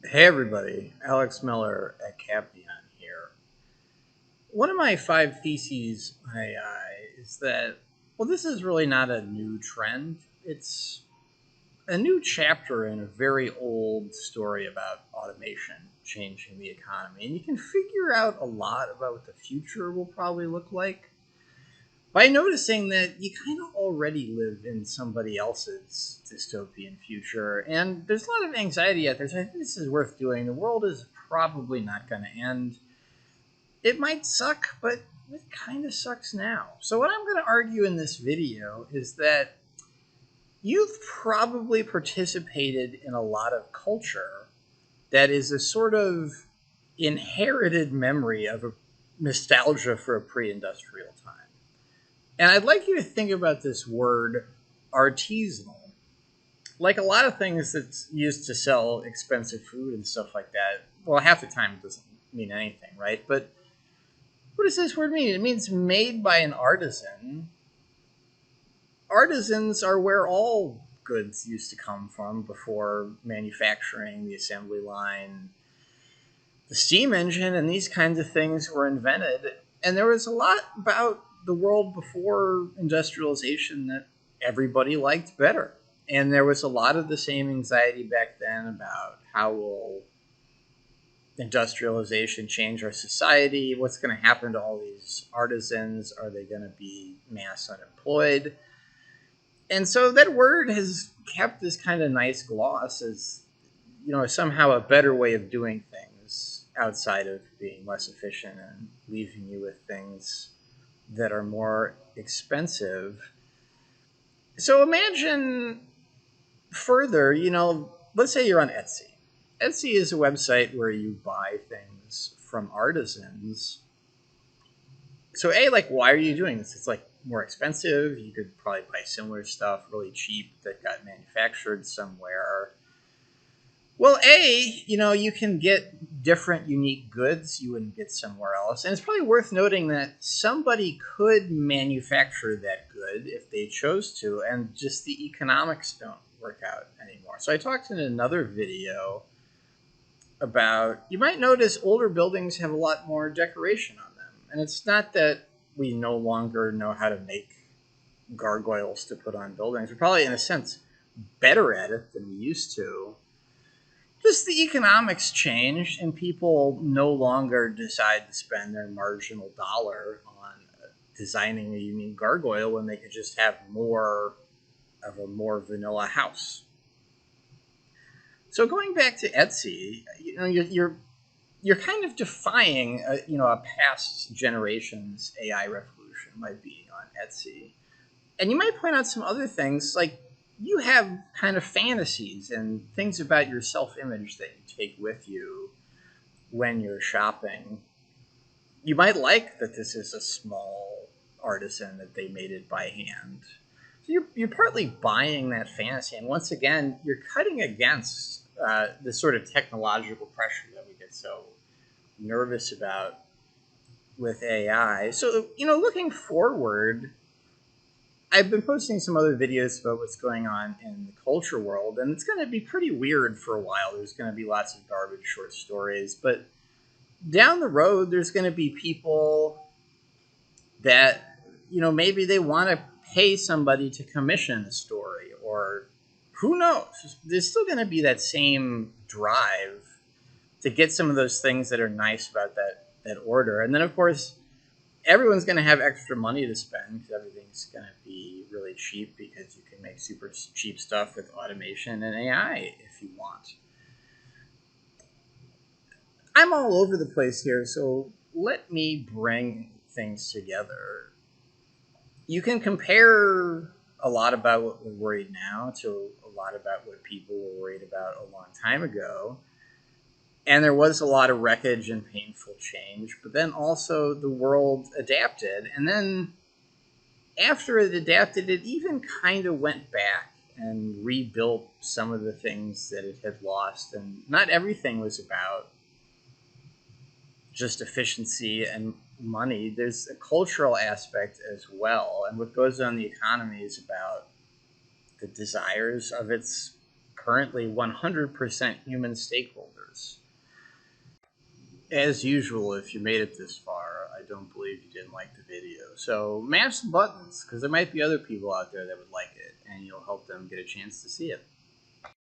Hey everybody, Alex Miller at Capdion here. One of my five theses on AI is that, well, this is really not a new trend. It's a new chapter in a very old story about automation changing the economy. And you can figure out a lot about what the future will probably look like by noticing that you kind of already live in somebody else's dystopian future. And there's a lot of anxiety out there. So I think this is worth doing. The world is probably not going to end. It might suck, but it kind of sucks now. So, what I'm going to argue in this video is that you've probably participated in a lot of culture that is a sort of inherited memory of a nostalgia for a pre industrial time. And I'd like you to think about this word artisanal. Like a lot of things that's used to sell expensive food and stuff like that, well, half the time it doesn't mean anything, right? But what does this word mean? It means made by an artisan. Artisans are where all goods used to come from before manufacturing, the assembly line, the steam engine, and these kinds of things were invented. And there was a lot about the world before industrialization that everybody liked better. And there was a lot of the same anxiety back then about how will industrialization change our society? What's going to happen to all these artisans? Are they going to be mass unemployed? And so that word has kept this kind of nice gloss as, somehow a better way of doing things outside of being less efficient and leaving you with things that are more expensive. So imagine further, let's say you're on Etsy. Etsy is a website where you buy things from artisans. So, like, why are you doing this? It's like more expensive. You could probably buy similar stuff really cheap that got manufactured somewhere. Well, you can get different unique goods you wouldn't get somewhere else. And it's probably worth noting that somebody could manufacture that good if they chose to, and just the economics don't work out anymore. So I talked in another video about, you might notice older buildings have a lot more decoration on them. And it's not that we no longer know how to make gargoyles to put on buildings. We're probably, in a sense, better at it than we used to. Just the economics changed, and people no longer decide to spend their marginal dollar on designing a unique gargoyle when they could just have more of a more vanilla house. So going back to Etsy, you're kind of defying a past generation's AI revolution by being on Etsy. And you might point out some other things, like you have kind of fantasies and things about your self-image that you take with you when you're shopping. You might like that this is a small artisan, that they made it by hand. So you're partly buying that fantasy, and once again, you're cutting against the sort of technological pressure that we get so nervous about with AI. So, looking forward, I've been posting some other videos about what's going on in the culture world, and it's going to be pretty weird for a while. There's going to be lots of garbage short stories, but down the road, there's going to be people that, maybe they want to pay somebody to commission a story, or who knows? There's still going to be that same drive to get some of those things that are nice about that order. And then, of course, everyone's going to have extra money to spend because everything's going to be really cheap, because you can make super cheap stuff with automation and AI if you want. I'm all over the place here, so let me bring things together. You can compare a lot about what we're worried now to a lot about what people were worried about a long time ago. And there was a lot of wreckage and painful change, but then also the world adapted. And then after it adapted, it even kind of went back and rebuilt some of the things that it had lost. And not everything was about just efficiency and money. There's a cultural aspect as well. And what goes on in the economy is about the desires of its currently 100% human stakeholders. this. As usual, if you made it this far, I don't believe you didn't like the video. So mash the buttons, because there might be other people out there that would like it, and you'll help them get a chance to see it.